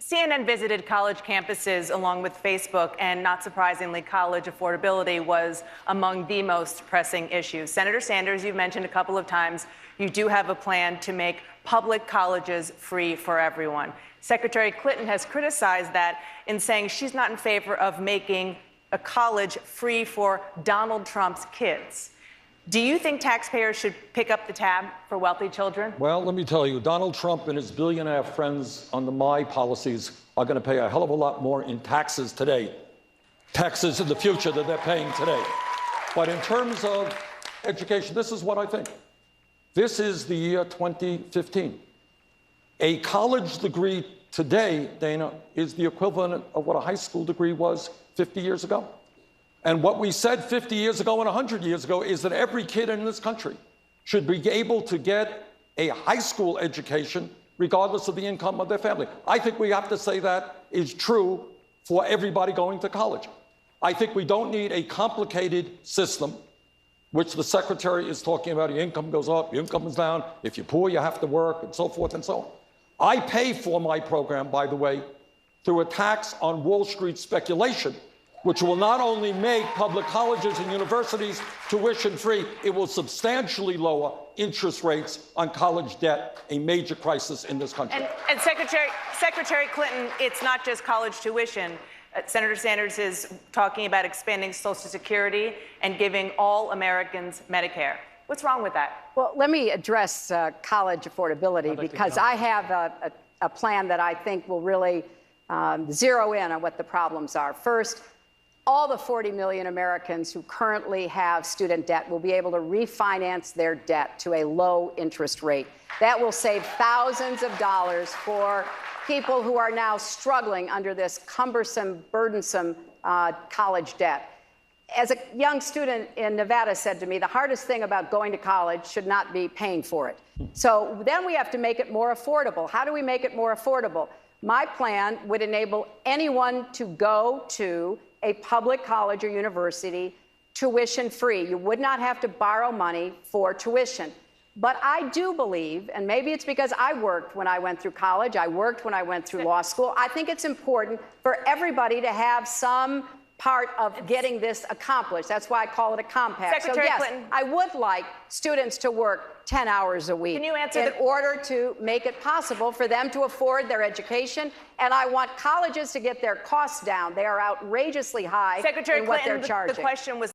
CNN visited college campuses along with Facebook, and not surprisingly, college affordability was among the most pressing issues. Senator Sanders, you've mentioned a couple of times, you do have a plan to make public colleges free for everyone. Secretary Clinton has criticized that in saying she's not in favor of making a college free for Donald Trump's kids. Do you think taxpayers should pick up the tab for wealthy children? Well, let me tell you, Donald Trump and his billionaire friends under my policies are going to pay a hell of a lot more in taxes today, taxes in the future that they're paying today. But in terms of education, this is what I think. This is the year 2015. A college degree today, Dana, is the equivalent of what a high school degree was 50 years ago. And what we said 50 years ago and 100 years ago is that every kid in this country should be able to get a high school education regardless of the income of their family. I think we have to say that is true for everybody going to college. I think we don't need a complicated system, which the secretary is talking about. Your income goes up, your income is down. If you're poor, you have to work, and so forth and so on. I pay for my program, by the way, through a tax on Wall Street speculation, which will not only make public colleges and universities tuition-free, it will substantially lower interest rates on college debt, a major crisis in this country. And Secretary Clinton, it's not just college tuition. Senator Sanders is talking about expanding Social Security and giving all Americans Medicare. What's wrong with that? Well, let me address college affordability, because I have a plan that I think will really zero in on what the problems are. First, all the 40 million Americans who currently have student debt will be able to refinance their debt to a low interest rate. That will save thousands of dollars for people who are now struggling under this cumbersome, burdensome college debt. As a young student in Nevada said to me, the hardest thing about going to college should not be paying for it. So then we have to make it more affordable. How do we make it more affordable? My plan would enable anyone to go to a public college or university tuition-free. You would not have to borrow money for tuition. But I do believe, and maybe it's because I worked when I went through college, I worked when I went through law school, I think it's important for everybody to have some part of getting this accomplished. That's why I call it a compact. Secretary so yes, Clinton, I would like students to work 10 hours a week in order to make it possible for them to afford their education. And I want colleges to get their costs down. They are outrageously high in what they're charging. The question was